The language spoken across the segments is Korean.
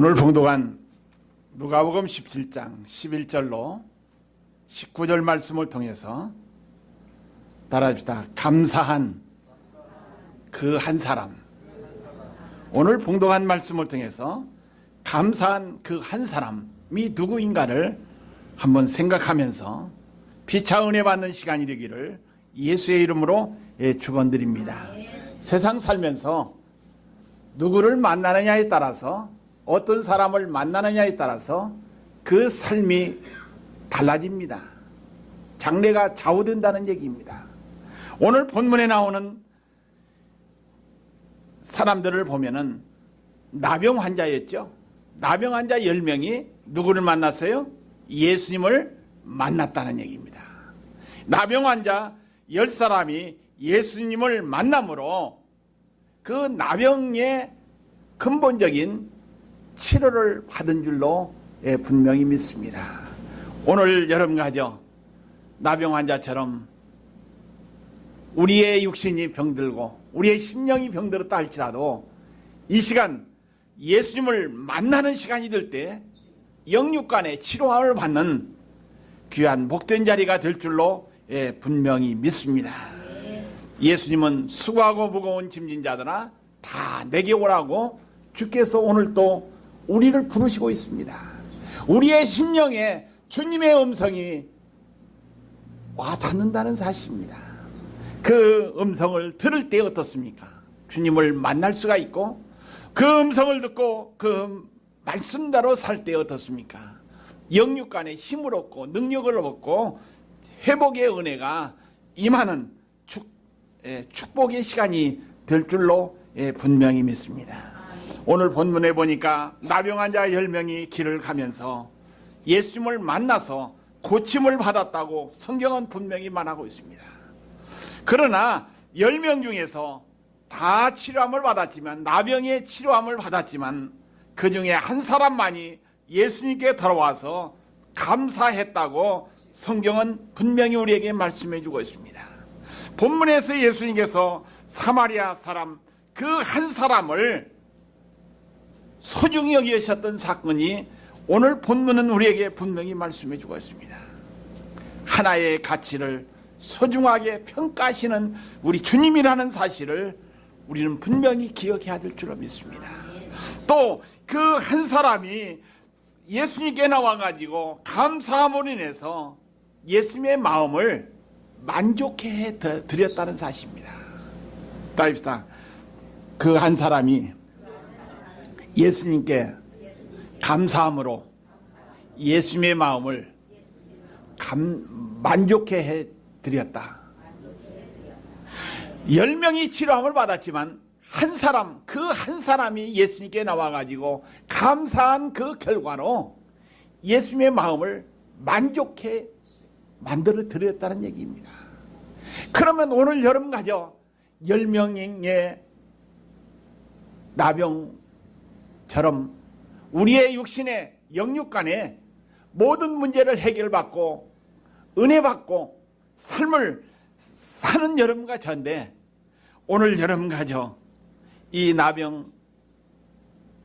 오늘 봉독한 누가복음 17장 11절로 19절 말씀을 통해서 따라합시다. 감사한 그 한 사람. 오늘 봉독한 말씀을 통해서 감사한 그 한 사람이 누구인가를 한번 생각하면서 피차 은혜 받는 시간이 되기를 예수의 이름으로 축원드립니다. 세상 살면서 누구를 만나느냐에 따라서, 어떤 사람을 만나느냐에 따라서 그 삶이 달라집니다. 장래가 좌우된다는 얘기입니다. 오늘 본문에 나오는 사람들을 보면은 나병 환자였죠. 나병 환자 10명이 누구를 만났어요? 예수님을 만났다는 얘기입니다. 나병 환자 10사람이 예수님을 만남으로 그 나병의 근본적인 치료를 받은 줄로 분명히 믿습니다. 오늘 여러분가죠, 나병 환자처럼 우리의 육신이 병들고 우리의 심령이 병들었다 할지라도 이 시간 예수님을 만나는 시간이 될 때 영육간의 치료함을 받는 귀한 복된 자리가 될 줄로 분명히 믿습니다. 예수님은 수고하고 무거운 짐진 자들아 다 내게 오라고 주께서 오늘 또 우리를 부르시고 있습니다. 우리의 심령에 주님의 음성이 와 닿는다는 사실입니다. 그 음성을 들을 때 어떻습니까? 주님을 만날 수가 있고 그 음성을 듣고 그 말씀대로 살 때 어떻습니까? 영육간의 힘을 얻고 능력을 얻고 회복의 은혜가 임하는 축복의 시간이 될 줄로 분명히 믿습니다. 오늘 본문에 보니까 나병 환자 10명이 길을 가면서 예수님을 만나서 고침을 받았다고 성경은 분명히 말하고 있습니다. 그러나 10명 중에서 다 치료함을 받았지만, 나병의 치료함을 받았지만 그 중에 한 사람만이 예수님께 돌아와서 감사했다고 성경은 분명히 우리에게 말씀해 주고 있습니다. 본문에서 예수님께서 사마리아 사람 그 한 사람을 소중히 여기셨던 사건이 오늘 본문은 우리에게 분명히 말씀해 주고 있습니다. 하나의 가치를 소중하게 평가하시는 우리 주님이라는 사실을 우리는 분명히 기억해야 될 줄로 믿습니다. 또 그 한 사람이 예수님께 나와가지고 감사함으로 인해서 예수님의 마음을 만족해 해 드렸다는 사실입니다. 따릅시다. 그 한 사람이 예수님께 감사함으로 예수님의 마음을 만족해 해 드렸다. 10명이 치료함을 받았지만 한 사람, 그 한 사람이 예수님께 나와가지고 감사한 그 결과로 예수님의 마음을 만족해 만들어 드렸다는 얘기입니다. 그러면 오늘 여러분 가죠, 10명의 나병처럼 우리의 육신의 영육간에 모든 문제를 해결받고 은혜받고 삶을 사는 여러분과 저인데, 오늘 여러분 가죠, 이 나병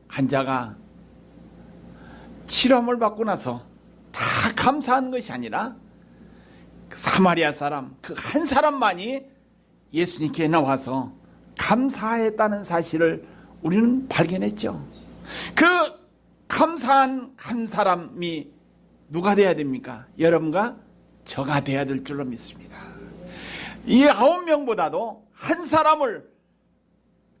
환자가 치료를 받고 나서 다 감사한 것이 아니라 사마리아 사람 그 한 사람만이 예수님께 나와서 감사했다는 사실을 우리는 발견했죠. 그 감사한 한 사람이 누가 돼야 됩니까? 여러분과 저가 돼야 될 줄로 믿습니다. 이 9명보다도 한 사람을,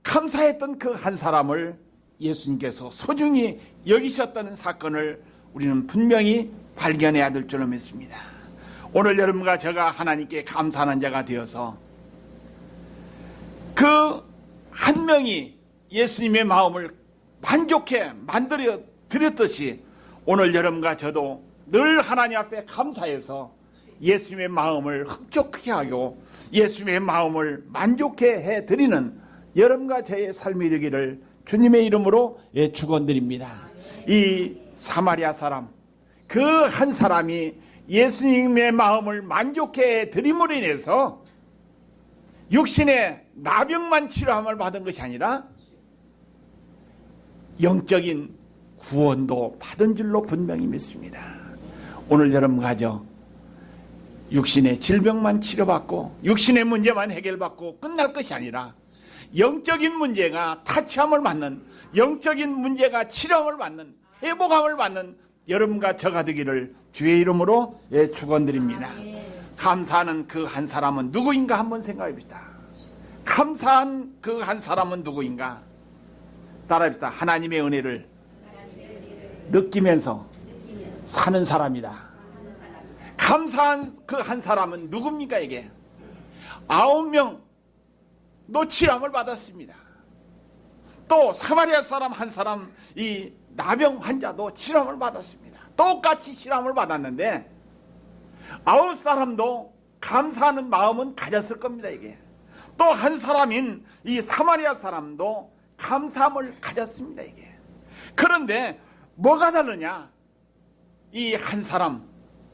감사했던 그 한 사람을 예수님께서 소중히 여기셨다는 사건을 우리는 분명히 발견해야 될 줄로 믿습니다. 오늘 여러분과 제가 하나님께 감사하는 자가 되어서 그 한 명이 예수님의 마음을 만족해 만들어 드렸듯이 오늘 여러분과 저도 늘 하나님 앞에 감사해서 예수님의 마음을 흡족하게 하고 예수님의 마음을 만족해 해드리는 여러분과 저의 삶이 되기를 주님의 이름으로 축원드립니다. 이 사마리아 사람 그 한 사람이 예수님의 마음을 만족해 해드림으로 인해서 육신의 나병만 치료함을 받은 것이 아니라 영적인 구원도 받은 줄로 분명히 믿습니다. 오늘 여러분 가죠, 육신의 질병만 치료받고 육신의 문제만 해결받고 끝날 것이 아니라 영적인 문제가 타치함을 받는, 영적인 문제가 치료함을 받는, 회복함을 받는 여러분과 저가 되기를 주의 이름으로 축원드립니다. 감사하는 그 한 사람은 누구인가 한번 생각해 봅시다. 감사한 그 한 사람은 누구인가? 따라해 봅시다. 하나님의 은혜를 느끼면서 사는 사람이다. 감사한 그 한 사람은 누굽니까? 이게 9명도 치료함을 받았습니다. 또 사마리아 사람 한 사람, 이 나병 환자도 치료함을 받았습니다. 똑같이 치료함을 받았는데 9사람도 감사하는 마음은 가졌을 겁니다. 이게 또 한 사람인 이 사마리아 사람도 감사함을 가졌습니다. 이게 그런데 뭐가 다르냐? 이 한 사람,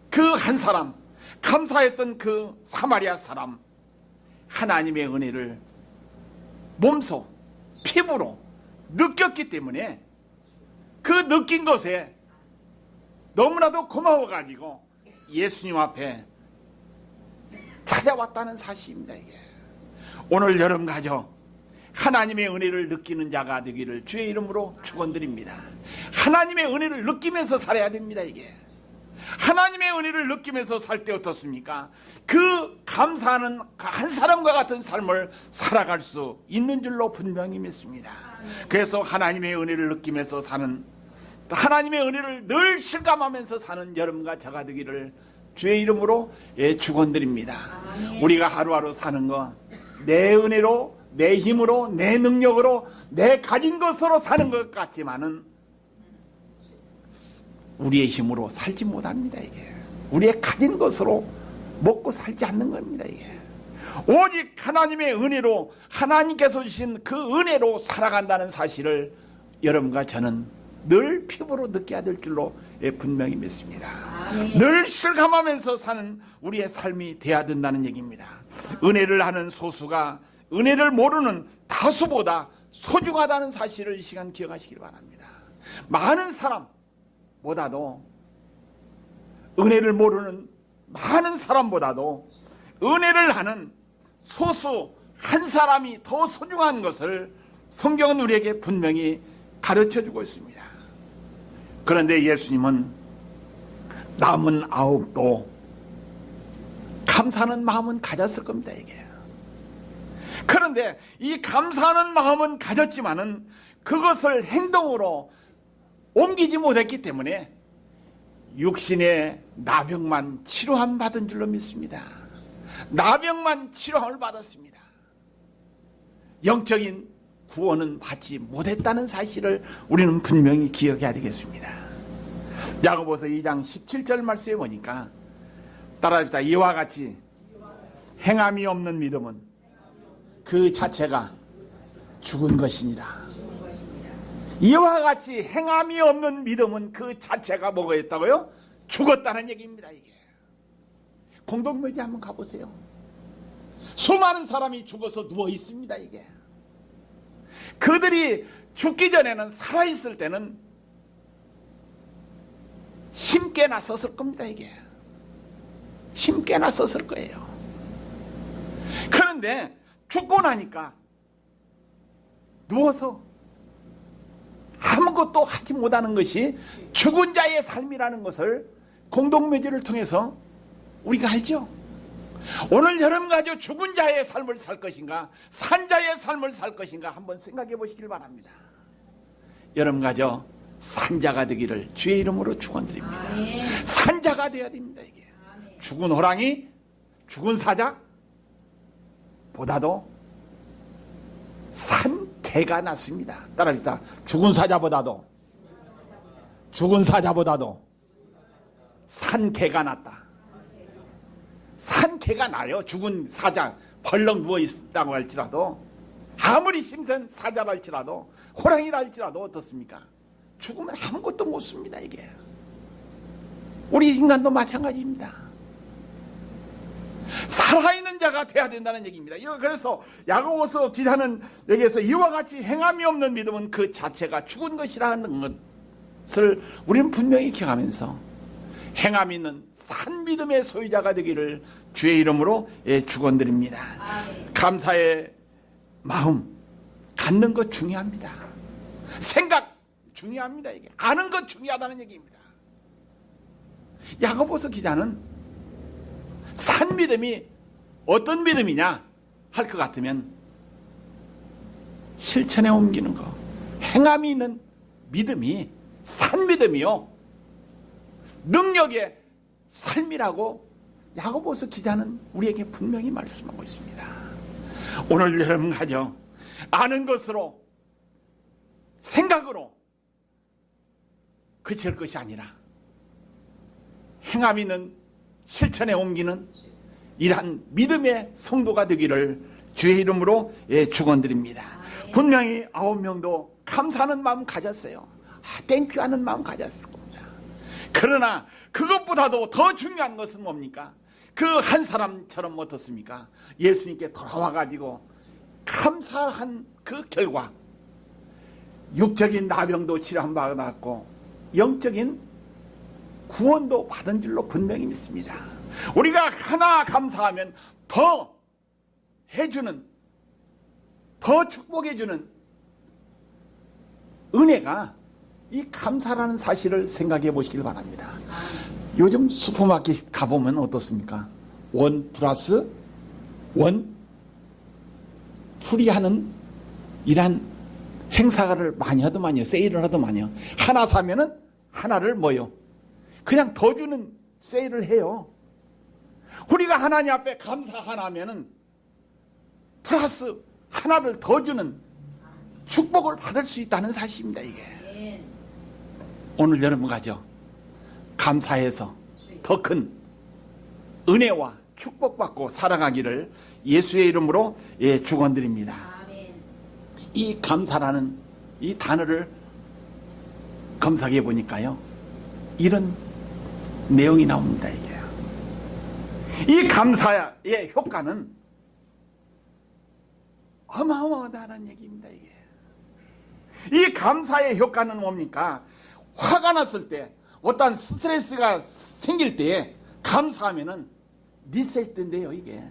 그 한 사람, 감사했던 그 사마리아 사람, 하나님의 은혜를 몸소 피부로 느꼈기 때문에 그 느낀 것에 너무나도 고마워가지고 예수님 앞에 찾아왔다는 사실입니다. 이게 오늘 여러분 가정 하나님의 은혜를 느끼는 자가 되기를 주의 이름으로 축원드립니다. 하나님의 은혜를 느끼면서 살아야 됩니다. 이게 하나님의 은혜를 느끼면서 살 때 어떻습니까? 그 감사하는 한 사람과 같은 삶을 살아갈 수 있는 줄로 분명히 믿습니다. 그래서 하나님의 은혜를 느끼면서 사는, 하나님의 은혜를 늘 실감하면서 사는 여러분과 저가 되기를 주의 이름으로 축원드립니다. 우리가 하루하루 사는 건 내 은혜로, 내 힘으로, 내 능력으로, 내 가진 것으로 사는 것 같지만은 우리의 힘으로 살지 못합니다. 이게 우리의 가진 것으로 먹고 살지 않는 겁니다. 이게 오직 하나님의 은혜로, 하나님께서 주신 그 은혜로 살아간다는 사실을 여러분과 저는 늘 피부로 느껴야 될 줄로 분명히 믿습니다. 늘 실감하면서 사는 우리의 삶이 돼야 된다는 얘기입니다. 은혜를 하는 소수가 은혜를 모르는 다수보다 소중하다는 사실을 이 시간 기억하시길 바랍니다. 많은 사람보다도, 은혜를 모르는 많은 사람보다도 은혜를 하는 소수 한 사람이 더 소중한 것을 성경은 우리에게 분명히 가르쳐주고 있습니다. 그런데 예수님은 남은 9도 감사하는 마음은 가졌을 겁니다. 이게 그런데 이 감사하는 마음은 가졌지만은 그것을 행동으로 옮기지 못했기 때문에 육신의 나병만 치료함 받은 줄로 믿습니다. 나병만 치료함을 받았습니다. 영적인 구원은 받지 못했다는 사실을 우리는 분명히 기억해야 되겠습니다. 야고보서 2장 17절 말씀에 보니까 따라합시다. 이와 같이 행함이 없는 믿음은 그 자체가 죽은 것이니라. 이와 같이 행함이 없는 믿음은 그 자체가 뭐가 있다고요? 죽었다는 얘기입니다. 이게 공동묘지 한번 가보세요. 수많은 사람이 죽어서 누워 있습니다. 이게 그들이 죽기 전에는, 살아있을 때는 힘께 나섰을 겁니다. 이게 힘께 나섰을 거예요. 그런데 죽고 나니까 누워서 아무것도 하지 못하는 것이 죽은 자의 삶이라는 것을 공동묘지를 통해서 우리가 알죠. 오늘 여러분 가지고 죽은 자의 삶을 살 것인가, 산 자의 삶을 살 것인가 한번 생각해 보시길 바랍니다. 여러분 가지고 산자가 되기를 주의 이름으로 축원드립니다. 산자가 되어야 됩니다. 이게 죽은 호랑이, 죽은 사자 보다도 산 개가 낫습니다. 따라합시다. 죽은 사자보다도 산 개가 낫다. 산 개가 나요. 죽은 사자 벌렁 누워있다고 할지라도, 아무리 심센 사자라 할지라도, 호랑이라 할지라도 어떻습니까? 죽으면 아무것도 못 씁니다. 이게 우리 인간도 마찬가지입니다. 살아있는 자가 돼야 된다는 얘기입니다. 그래서 야고보서 기자는 여기에서 이와 같이 행함이 없는 믿음은 그 자체가 죽은 것이라는 것, 것을 우리는 분명히 기억하면서 행함 있는 산 믿음의 소유자가 되기를 주의 이름으로 축원드립니다. 감사의 마음 갖는 것 중요합니다. 생각 중요합니다. 이게 아는 것 중요하다는 얘기입니다. 야고보서 기자는 산 믿음이 어떤 믿음이냐 할 것 같으면 실천에 옮기는 거, 행함이 있는 믿음이 산 믿음이요 능력의 삶이라고 야고보서 기자는 우리에게 분명히 말씀하고 있습니다. 오늘 여러분 가정 아는 것으로 생각으로 그칠 것이 아니라 행함 있는 실천에 옮기는 이러한 믿음의 성도가 되기를 주의 이름으로 축원드립니다. 분명히 9명도 감사하는 마음 가졌어요. 땡큐 하는 마음 가졌을 겁니다. 그러나 그것보다도 더 중요한 것은 뭡니까? 그 한 사람처럼 어떻습니까? 예수님께 돌아와가지고 감사한 그 결과 육적인 나병도 치료받았고 영적인 구원도 받은 줄로 분명히 믿습니다. 우리가 하나 감사하면 더 해주는, 더 축복해주는 은혜가 이 감사라는 사실을 생각해 보시길 바랍니다. 요즘 슈퍼마켓 가보면 어떻습니까? 원 플러스 원 프리하는 이란 행사를 많이 하더만요. 세일을 하더만요. 하나 사면은 하나를 뭐요? 그냥 더 주는 세일을 해요. 우리가 하나님 앞에 감사 하나면은 플러스 하나를 더 주는 축복을 받을 수 있다는 사실입니다. 이게 오늘 여러분 가죠. 감사해서 더 큰 은혜와 축복받고 살아가기를 예수의 이름으로 축원드립니다. 이 감사라는 이 단어를 검색해 보니까요 이런 내용이 나옵니다. 이 감사의 효과는 어마어마하다는 얘기입니다. 이 감사의 효과는 뭡니까? 화가 났을 때 어떤 스트레스가 생길 때에 감사하면은 리셋된대요. 이게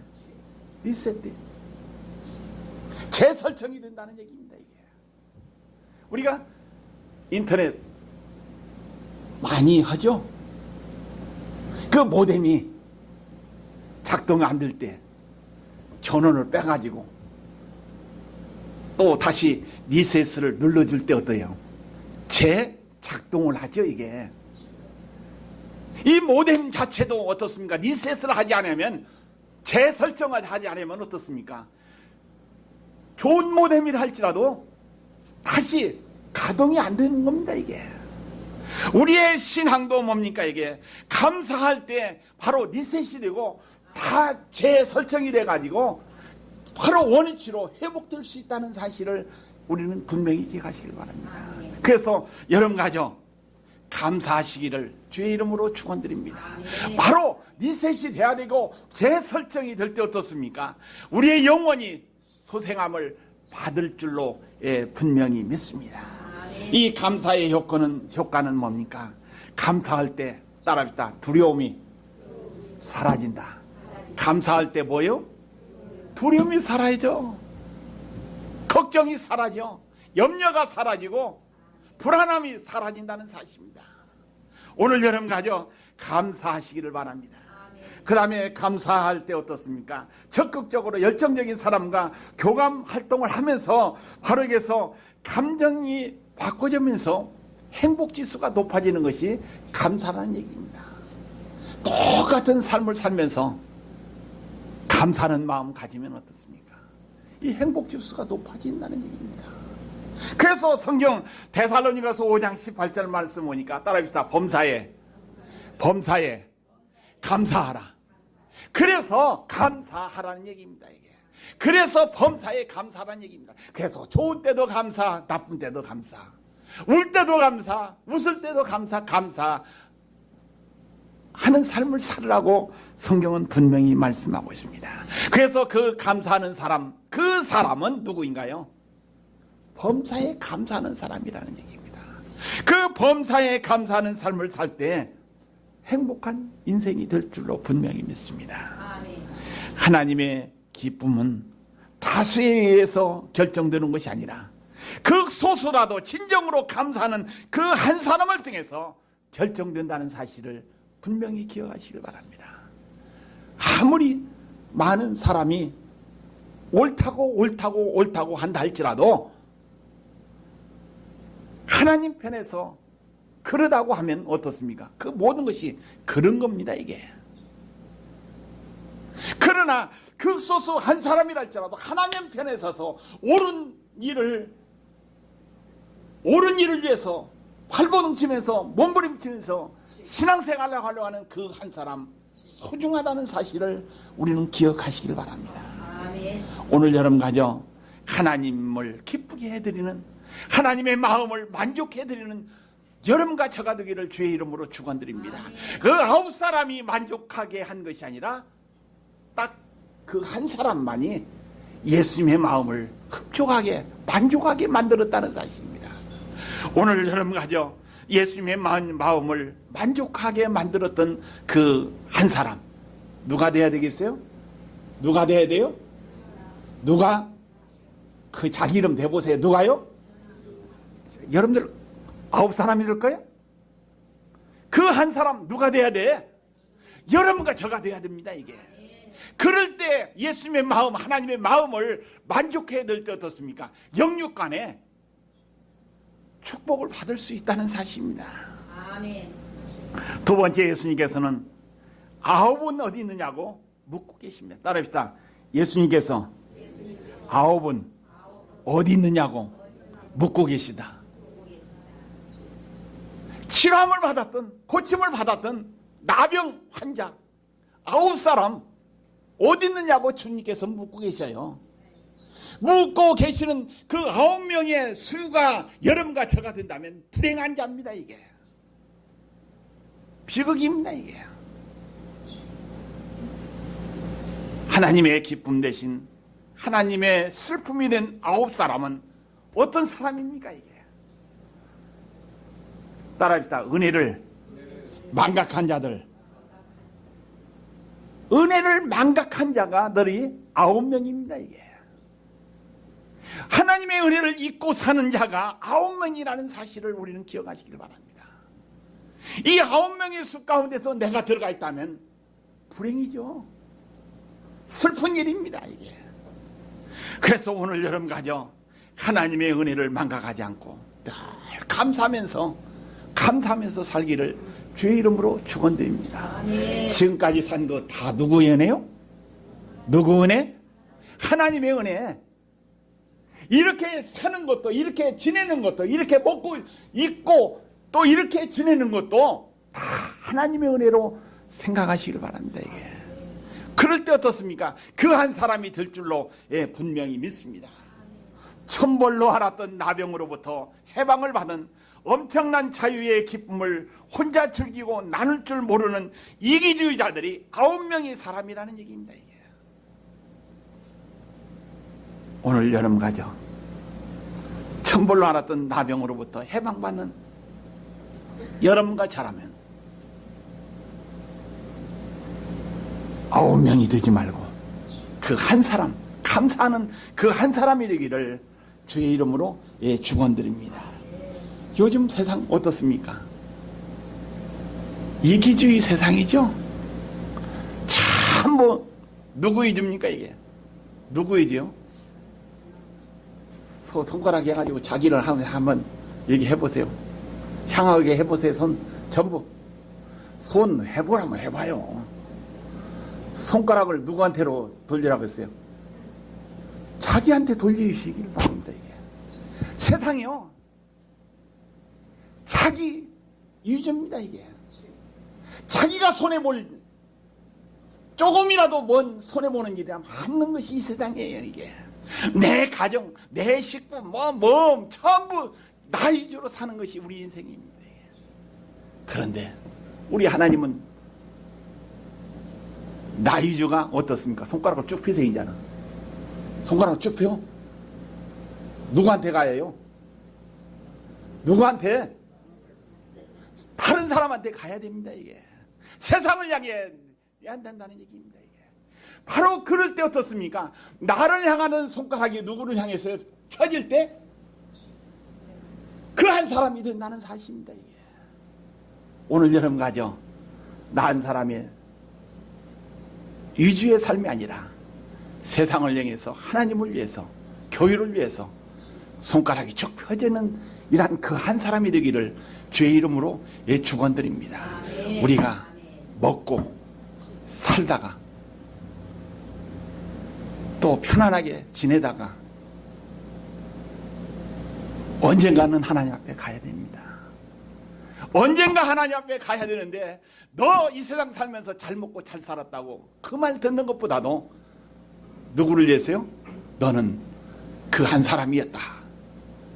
리셋돼 재설정이 된다는 얘기입니다. 이게 우리가 인터넷 많이 하죠. 그 모뎀이 작동 안 될 때 전원을 빼가지고 또 다시 리셋을 눌러줄 때 어때요? 재작동을 하죠. 이게 이 모뎀 자체도 어떻습니까? 리셋을 하지 않으면 재설정을 하지 않으면 어떻습니까? 좋은 모뎀이라 할지라도 다시 가동이 안 되는 겁니다. 이게 우리의 신앙도 뭡니까? 이게 감사할 때 바로 리셋이 되고 다 재설정이 돼가지고 바로 원위치로 회복될 수 있다는 사실을 우리는 분명히 기억하시길 바랍니다. 그래서 여러분 가정 감사하시기를 주의 이름으로 축원드립니다. 바로 리셋이 돼야 되고 재설정이 될 때 어떻습니까? 우리의 영혼이 소생함을 받을 줄로 분명히 믿습니다. 이 감사의 효과는 뭡니까? 감사할 때 따라합시다. 두려움이 사라진다. 감사할 때 뭐요? 두려움이 사라지죠. 걱정이 사라져. 염려가 사라지고 불안함이 사라진다는 사실입니다. 오늘 여러분 가죠. 감사하시기를 바랍니다. 그 다음에 감사할 때 어떻습니까? 적극적으로 열정적인 사람과 교감 활동을 하면서 바로 여기서 감정이 바꿔지면서 행복지수가 높아지는 것이 감사라는 얘기입니다. 똑같은 삶을 살면서 감사하는 마음 가지면 어떻습니까? 이 행복지수가 높아진다는 얘기입니다. 그래서 성경 데살로니가서 5장 18절 말씀 보니까 따라합시다. 범사에 감사하라. 그래서 감사하라는 얘기입니다. 이게. 그래서 범사에 감사하라는 얘기입니다. 그래서 좋은 때도 감사, 나쁜 때도 감사, 울 때도 감사, 웃을 때도 감사, 하는 삶을 살으라고 성경은 분명히 말씀하고 있습니다. 그래서 그 감사하는 사람, 그 사람은 누구인가요? 범사에 감사하는 사람이라는 얘기입니다. 그 범사에 감사하는 삶을 살 때 행복한 인생이 될 줄로 분명히 믿습니다. 하나님의 기쁨은 다수에 의해서 결정되는 것이 아니라 극소수라도 진정으로 감사하는 그 한 사람을 통해서 결정된다는 사실을 분명히 기억하시길 바랍니다. 아무리 많은 사람이 옳다고 한다 할지라도 하나님 편에서 그러다고 하면 어떻습니까? 그 모든 것이 그런 겁니다, 이게. 그러나 극소수 한 사람이랄지라도 하나님 편에 서서 옳은 일을 위해서 발버둥치면서 몸부림치면서 신앙생활을 하려고 하는 그 한 사람 소중하다는 사실을 우리는 기억하시길 바랍니다. 아멘. 오늘 여러분 가정 하나님을 기쁘게 해드리는, 하나님의 마음을 만족해 드리는 여러분과 저가 되기를 주의 이름으로 축원드립니다. 그 9사람이 만족하게 한 것이 아니라 딱 그 한 사람만이 예수님의 마음을 흡족하게 만족하게 만들었다는 사실입니다. 오늘 여러분 가정 예수님의 마음을 만족하게 만들었던 그 한 사람 누가 돼야 되겠어요? 누가 돼야 돼요? 누가? 그 자기 이름 대보세요. 누가요? 여러분들 9사람이 될 거예요? 그 한 사람 누가 돼야 돼? 여러분과 저가 돼야 됩니다. 이게 그럴 때 예수님의 마음, 하나님의 마음을 만족해야 될 때 어떻습니까? 영육 간에 축복을 받을 수 있다는 사실입니다. 아멘. 두 번째, 예수님께서는 9은 어디 있느냐고 묻고 계십니다. 따라합시다. 예수님께서 9은 어디 있느냐고 묻고 계시다. 치료함을 받았던, 고침을 받았던 나병 환자 9사람 어디 있느냐고 주님께서 묻고 계셔요. 묻고 계시는 그 9명의 수가 여러분과 저가 된다면 불행한 자입니다. 이게 비극입니다. 이게 하나님의 기쁨 대신 하나님의 슬픔이 된 9사람은 어떤 사람입니까? 이게 따라합시다. 은혜를 망각한 자들, 은혜를 망각한 자가 너희 9명입니다. 이게 하나님의 은혜를 잊고 사는 자가 9명이라는 사실을 우리는 기억하시길 바랍니다. 이 9명의 수 가운데서 내가 들어가 있다면 불행이죠. 슬픈 일입니다. 이게 그래서 오늘 여러분 가정 하나님의 은혜를 망각하지 않고 늘 감사하면서 살기를 주의 이름으로 축원드립니다. 아멘. 지금까지 산 거 다 누구의 은혜요? 누구 은혜? 하나님의 은혜. 이렇게 사는 것도, 이렇게 지내는 것도, 이렇게 먹고 있고 또 이렇게 지내는 것도 다 하나님의 은혜로 생각하시길 바랍니다. 이게 그럴 때 어떻습니까? 그 한 사람이 될 줄로 분명히 믿습니다. 천벌로 앓았던 나병으로부터 해방을 받은 엄청난 자유의 기쁨을 혼자 즐기고 나눌 줄 모르는 이기주의자들이 9명의 사람이라는 얘기입니다. 이게 오늘 여러분 가정 천벌로 앓았던 나병으로부터 해방받는 여러분과 저라면 9명이 되지 말고 그 한 사람, 감사하는 그 한 사람이 되기를 주의 이름으로 축원드립니다. 요즘 세상 어떻습니까? 이기주의 세상이죠. 참 누구 이줍니까 이게? 누구 이지요? 손가락 해가지고 자기를 한번 얘기해 보세요. 향하게 해보세요. 손 전부 손 해보라면 해봐요. 손가락을 누구한테로 돌리라고 했어요? 자기한테 돌리시길 바랍니다. 이게 세상이요 자기 위주입니다. 이게 자기가 손해볼 조금이라도 뭔 손해보는 일이라면 하는 것이 이 세상이에요. 이게 내 가정, 내 식구, 몸 전부 나 위주로 사는 것이 우리 인생입니다. 그런데 우리 하나님은 나 위주가 어떻습니까? 손가락을 쭉 펴세요. 이제는 손가락을 쭉 펴. 누구한테 가요? 누구한테? 다른 사람한테 가야 됩니다. 이게 세상을 향해 안 된다는 얘기입니다. 이게 바로 그럴 때 어떻습니까? 나를 향하는 손가락이 누구를 향해서 펴질 때 그 한 사람이 된다는 사실입니다. 이게 오늘 여러분 가죠. 나 한 사람의 위주의 삶이 아니라 세상을 향해서 하나님을 위해서 교회를 위해서 손가락이 쭉 펴지는 이런 그 한 사람이 되기를 주의 이름으로 축원드립니다. 우리가 먹고 살다가 또 편안하게 지내다가 언젠가는 하나님 앞에 가야 됩니다. 언젠가 하나님 앞에 가야 되는데 너 이 세상 살면서 잘 먹고 잘 살았다고 그 말 듣는 것보다도 누구를 위해서요? 너는 그 한 사람이었다.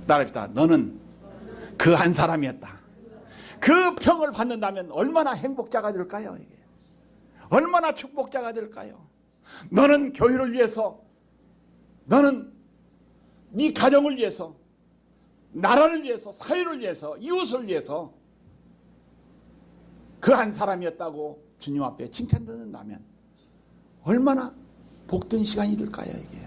따라합시다. 너는 그 한 사람이었다. 그 평을 받는다면 얼마나 행복자가 될까요? 이게 얼마나 축복자가 될까요? 너는 교회를 위해서, 너는 네 가정을 위해서, 나라를 위해서, 사회를 위해서, 이웃을 위해서 그 한 사람이었다고 주님 앞에 칭찬 듣는다면 얼마나 복된 시간이 될까요? 이게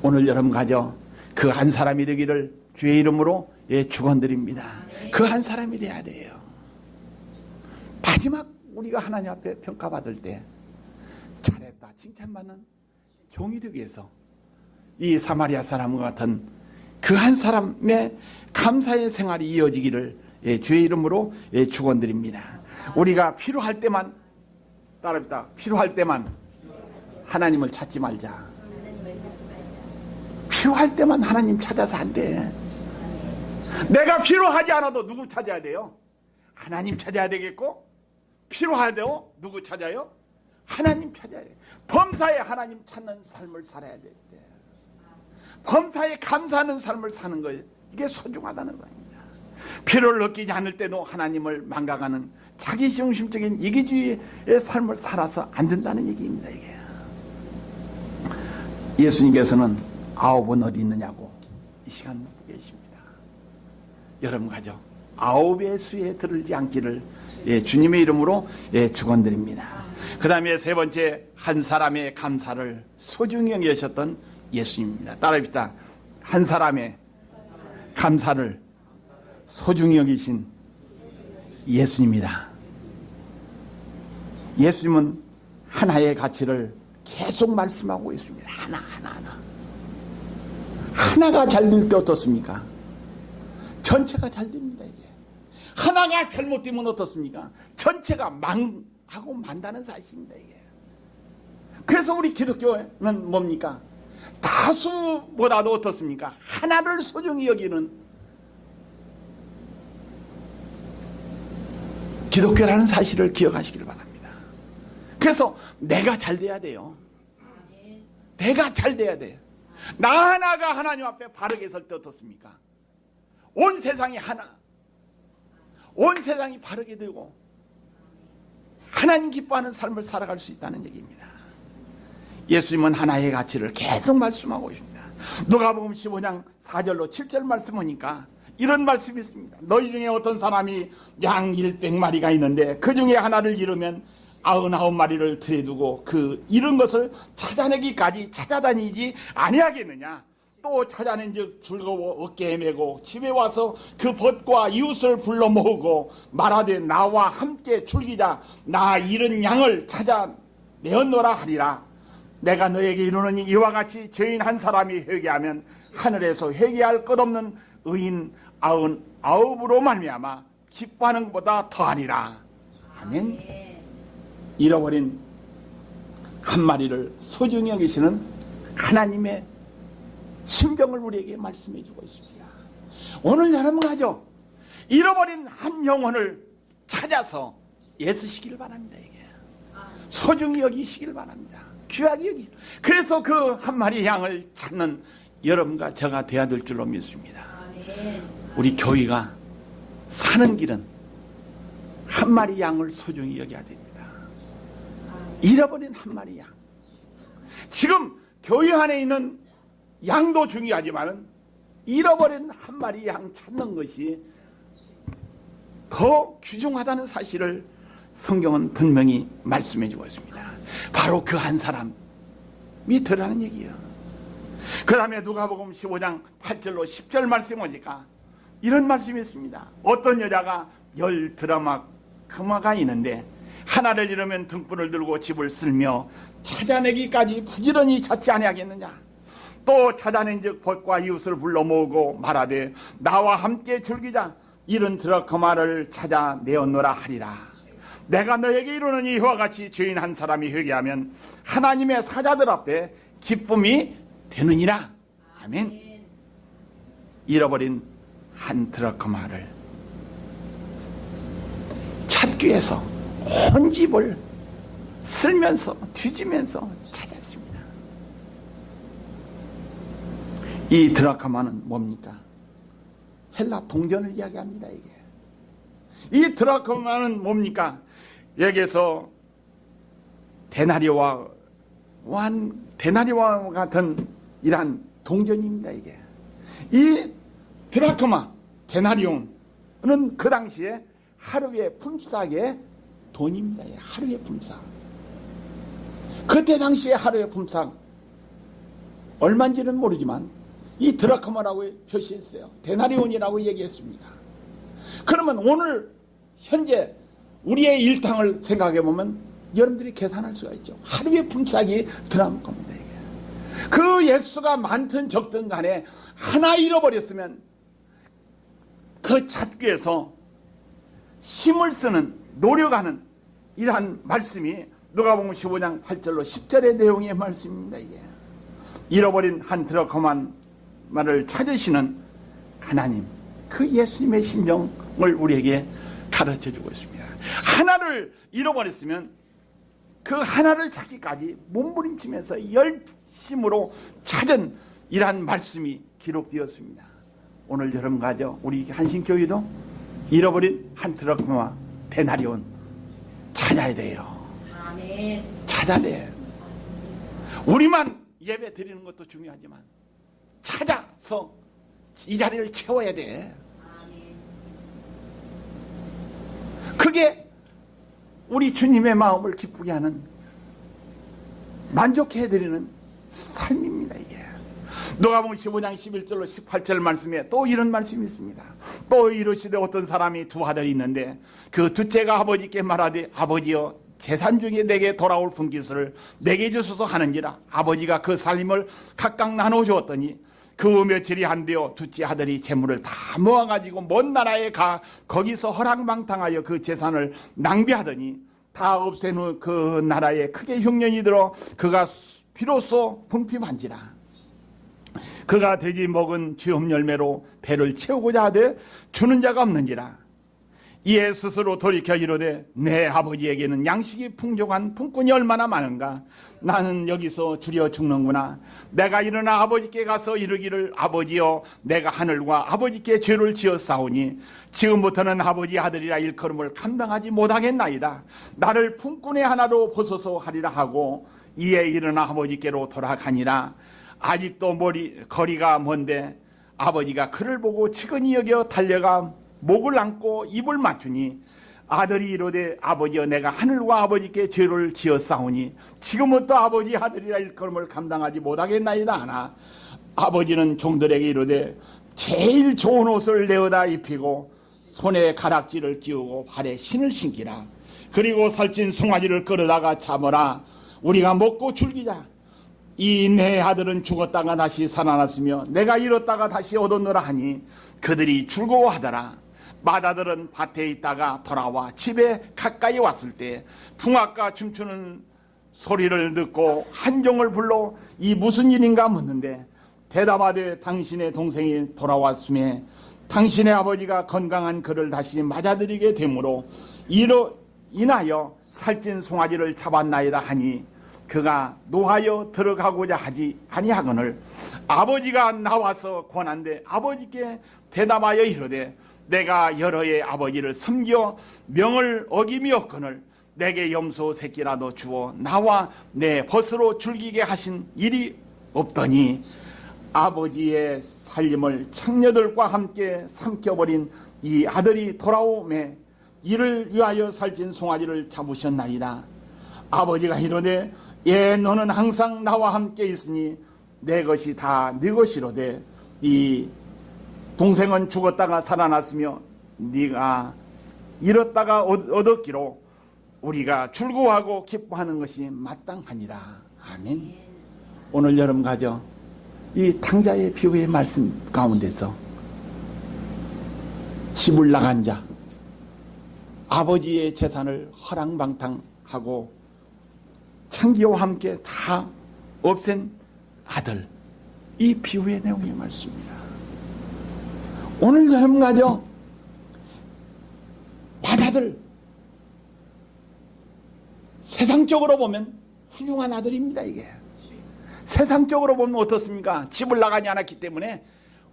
오늘 여러분 가져 그 한 사람이 되기를 주의 이름으로 축원드립니다. 그 한 사람이 돼야 돼요. 마지막 우리가 하나님 앞에 평가받을 때 잘했다 칭찬받는 종이 되기 위해서 이 사마리아 사람과 같은 그 한 사람의 감사의 생활이 이어지기를 주의 이름으로 축원드립니다. 우리가 필요할 때만 따라합시다. 필요할 때만 하나님을 찾지 말자. 필요할 때만 하나님 찾아서 안 돼. 내가 필요하지 않아도 누구 찾아야 돼요? 하나님 찾아야 되겠고, 필요하대요? 누구 찾아요? 하나님 찾아야 돼요. 범사에 하나님 찾는 삶을 살아야 될 때, 범사에 감사하는 삶을 사는 거예요. 이게 소중하다는 겁니다. 필요를 느끼지 않을 때도 하나님을 망각하는 자기중심적인 이기주의의 삶을 살아서 안 된다는 얘기입니다. 이게 예수님께서는 아홉은 어디 있느냐고 이 시간 묻고 계십니다. 여러분 가죠. 아홉의 수에 들지 않기를 주님의 이름으로 축원드립니다. 그 다음에 세 번째, 한 사람의 감사를 소중히 여기셨던 예수님입니다. 따라합시다. 한 사람의 감사를 소중히 여기신 예수님입니다. 예수님은 하나의 가치를 계속 말씀하고 있습니다. 하나가 잘 될 때 어떻습니까? 전체가 잘 됩니다. 이게 하나가 잘못되면 어떻습니까? 전체가 망하고 만다는 사실입니다. 이게 그래서 우리 기독교는 뭡니까? 다수보다도 어떻습니까? 하나를 소중히 여기는 기독교라는 사실을 기억하시길 바랍니다. 그래서 내가 잘 돼야 돼요. 내가 잘 돼야 돼요. 나 하나가 하나님 앞에 바르게 설 때 어떻습니까? 온 세상이 하나, 온 세상이 바르게 되고 하나님 기뻐하는 삶을 살아갈 수 있다는 얘기입니다. 예수님은 하나의 가치를 계속 말씀하고 있습니다. 누가복음 15장 4절로 7절 말씀하니까 이런 말씀이 있습니다. 너희 중에 어떤 사람이 양 100마리가 있는데 그 중에 하나를 잃으면 99마리를 들여두고 그 잃은 것을 찾아내기까지 찾아다니지 아니하겠느냐. 또 찾아낸즉 즐거워 어깨에 메고 집에 와서 그 벗과 이웃을 불러 모으고 말하되 나와 함께 즐기자. 나 잃은 양을 찾아내었노라 하리라. 내가 너에게 이르노니 이와 같이 죄인 한 사람이 회개하면 하늘에서 회개할 것 없는 의인 99으로 말미암아 기뻐하는 것보다 더하리라. 아멘. 잃어버린 한 마리를 소중히 여기시는 하나님의 신병을 우리에게 말씀해 주고 있습니다. 오늘 여러분 가죠. 잃어버린 한 영혼을 찾아서 애쓰시길 바랍니다. 이게 소중히 여기시길 바랍니다. 귀하게 여기. 그래서 그 한 마리 양을 찾는 여러분과 저가 되어야 될 줄로 믿습니다. 우리 교회가 사는 길은 한 마리 양을 소중히 여겨야 됩니다. 잃어버린 한 마리 양. 지금 교회 안에 있는 양도 중요하지만 잃어버린 한 마리 양 찾는 것이 더 귀중하다는 사실을 성경은 분명히 말씀해 주고 있습니다. 바로 그 한 사람이 더라는 얘기예요. 그 다음에 누가복음 15장 8절로 10절 말씀 오니까 이런 말씀이 있습니다. 어떤 여자가 10 드라마가 있는데 하나를 잃으면 등불을 들고 집을 쓸며 찾아내기까지 부지런히 찾지 아니하겠느냐. 또 찾아낸즉 벗과 이웃을 불러 모으고 말하되 나와 함께 즐기자. 이른 드라크마를 찾아 내었노라 하리라. 내가 너에게 이르노니 이와 같이 죄인 한 사람이 회개하면 하나님의 사자들 앞에 기쁨이 되느니라. 아멘. 잃어버린 한 드라크마를 찾기 위해서 온 집을 쓸면서 뒤지면서 찾았습니다. 이 드라크마는 뭡니까? 헬라 동전을 이야기합니다. 이게 이 드라크마는 뭡니까? 여기에서 데나리오와 같은 이러한 동전입니다. 이게 이 드라크마 데나리온은 그 당시에 하루의 품삯의 돈입니다. 하루의 품삯. 그때 당시에 하루의 품삯 얼마인지는 모르지만 이 드라크마라고 표시했어요. 데나리온이라고 얘기했습니다. 그러면 오늘 현재 우리의 일당을 생각해 보면 여러분들이 계산할 수가 있죠. 하루의 품삯이 드라크마입니다. 그 액수가 많든 적든 간에 하나 잃어버렸으면 그 찾기 위해서 힘을 쓰는 노력하는 이러한 말씀이 누가복음 15장 8절로 10절의 내용의 말씀입니다. 이게 잃어버린 한 드라크마를 찾으시는 하나님, 그 예수님의 심정을 우리에게 가르쳐주고 있습니다. 하나를 잃어버렸으면 그 하나를 찾기까지 몸부림치면서 열심으로 찾은 이러한 말씀이 기록되었습니다. 오늘 여러분과 우리 한신교회도 잃어버린 한 드라크마 데나리온 찾아야 돼요. 아멘. 찾아야 돼. 우리만 예배 드리는 것도 중요하지만 찾아서 이 자리를 채워야 돼. 그게 우리 주님의 마음을 기쁘게 하는, 만족해드리는 삶입니다. 이게 누가복음 15장 11절로 18절 말씀에 또 이런 말씀이 있습니다. 또 이르시되 어떤 사람이 두 아들이 있는데 그 둘째가 아버지께 말하되 아버지여 재산 중에 내게 돌아올 분깃을 내게 주소서 하는지라. 아버지가 그 살림을 각각 나눠 주었더니 그 며칠이 한되어 둘째 아들이 재물을 다 모아가지고 먼 나라에 가 거기서 허랑방탕하여 그 재산을 낭비하더니 다 없앤 후 그 나라에 크게 흉년이 들어 그가 비로소 궁핍한지라. 그가 돼지 먹은 주염 열매로 배를 채우고자 하되 주는 자가 없는지라. 이에 스스로 돌이켜 이르되 내 아버지에게는 양식이 풍족한 품꾼이 얼마나 많은가. 나는 여기서 줄여 죽는구나. 내가 일어나 아버지께 가서 이르기를 아버지여 내가 하늘과 아버지께 죄를 지었사오니 지금부터는 아버지 아들이라 일컬음을 감당하지 못하겠나이다. 나를 품꾼의 하나로 보소서 하리라 하고 이에 일어나 아버지께로 돌아가니라. 아직도 거리가 먼데 아버지가 그를 보고 측은히 여겨 달려가 목을 안고 입을 맞추니 아들이 이르되 아버지여 내가 하늘과 아버지께 죄를 지었사오니 지금부터 아버지 아들이라 일컬음을 감당하지 못하겠나이다 하나 아버지는 종들에게 이르되 제일 좋은 옷을 내어다 입히고 손에 가락지를 끼우고 발에 신을 신기라. 그리고 살찐 송아지를 끌어다가 잡아라. 우리가 먹고 즐기자. 이 내 아들은 죽었다가 다시 살아났으며 내가 잃었다가 다시 얻었노라 하니 그들이 즐거워하더라. 맏아들은 밭에 있다가 돌아와 집에 가까이 왔을 때 풍악과 춤추는 소리를 듣고 한 종을 불러 이 무슨 일인가 묻는데 대답하되 당신의 동생이 돌아왔음에 당신의 아버지가 건강한 그를 다시 맞아들이게 되므로 인하여 살찐 송아지를 잡았나이다 하니 그가 노하여 들어가고자 하지 아니하거늘 아버지가 나와서 권한데 아버지께 대답하여 이르되 내가 여러 해 아버지를 섬겨 명을 어김이었거늘 내게 염소 새끼라도 주어 나와 내 벗으로 즐기게 하신 일이 없더니 아버지의 살림을 창녀들과 함께 삼켜버린 이 아들이 돌아오매 이를 위하여 살찐 송아지를 잡으셨나이다. 아버지가 이르되 예 너는 항상 나와 함께 있으니 내 것이 다 네 것이로되 이 동생은 죽었다가 살아났으며 네가 잃었다가 얻었기로 우리가 즐거워하고 기뻐하는 것이 마땅하니라. 아멘. 오늘 여러분 가져 이 탕자의 비유의 말씀 가운데서 집을 나간 자, 아버지의 재산을 허랑방탕하고 창기와 함께 다 없앤 아들, 이 비유의 내용의 말씀입니다. 오늘 여러분 가져 맏아들, 세상적으로 보면 훌륭한 아들입니다. 이게 세상적으로 보면 어떻습니까? 집을 나가지 않았기 때문에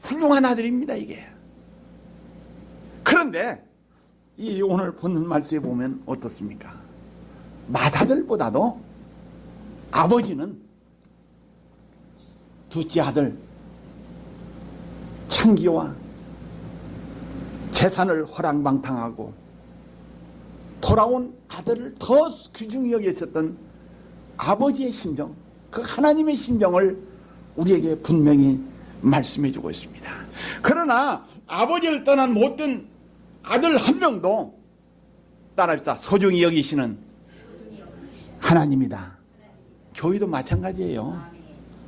훌륭한 아들입니다. 이게. 그런데 이 오늘 보는 말씀에 보면 어떻습니까? 맏아들보다도 아버지는 둘째 아들 창기와 재산을 허랑방탕하고 돌아온 아들을 더 귀중히 여겼었던 아버지의 심정, 그 하나님의 심정을 우리에게 분명히 말씀해 주고 있습니다. 그러나 아버지를 떠난 못된 아들 한 명도 따라합시다. 소중히 여기시는 하나님이다. 교회도 마찬가지예요.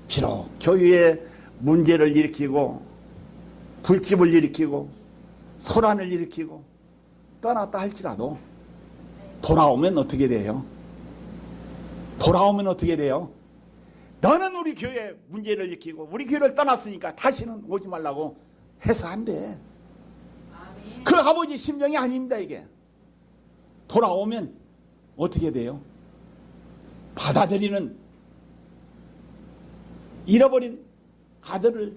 비록 교회에 문제를 일으키고 불집을 일으키고 소란을 일으키고 떠났다 할지라도 돌아오면 어떻게 돼요? 돌아오면 어떻게 돼요? 너는 우리 교회에 문제를 일으키고 우리 교회를 떠났으니까 다시는 오지 말라고 해서 안 돼. 그 아버지 심정이 아닙니다. 이게 돌아오면 어떻게 돼요? 받아들이는 잃어버린 아들을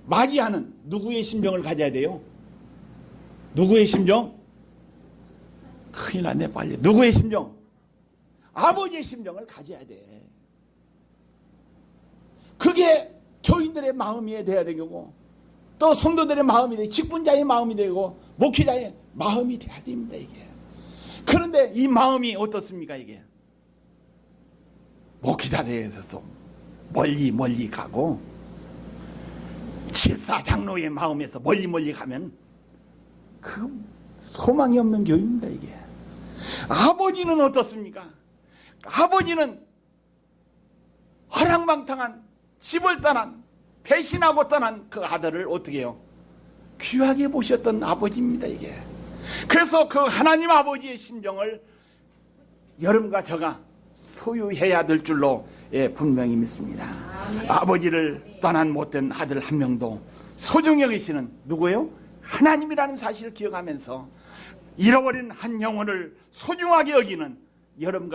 맞이하는 누구의 심정을 가져야 돼요? 누구의 심정? 큰일 났네 빨리. 누구의 심정? 아버지의 심정을 가져야 돼. 그게 교인들의 마음이 돼야 되고 또 성도들의 마음이 되고 직분자의 마음이 되고 목회자의 마음이 돼야 됩니다. 이게. 그런데 이 마음이 어떻습니까? 이게 목회자들에서 멀리 가고 집사장로의 마음에서 멀리 가면 그 소망이 없는 교회입니다. 이게. 아버지는 어떻습니까? 아버지는 허랑방탕한 집을 떠난 배신하고 떠난 그 아들을 어떻게 해요? 귀하게 보셨던 아버지입니다. 이게. 그래서 그 하나님 아버지의 심정을 여러분과 저가 소유해야 될 줄로 분명히 믿습니다. 아버지를 떠난 못된 아들 한 명도 소중히 여기시는 누구예요? 하나님이라는 사실을 기억하면서 잃어버린 한 영혼을 소중하게 여기는 여러분과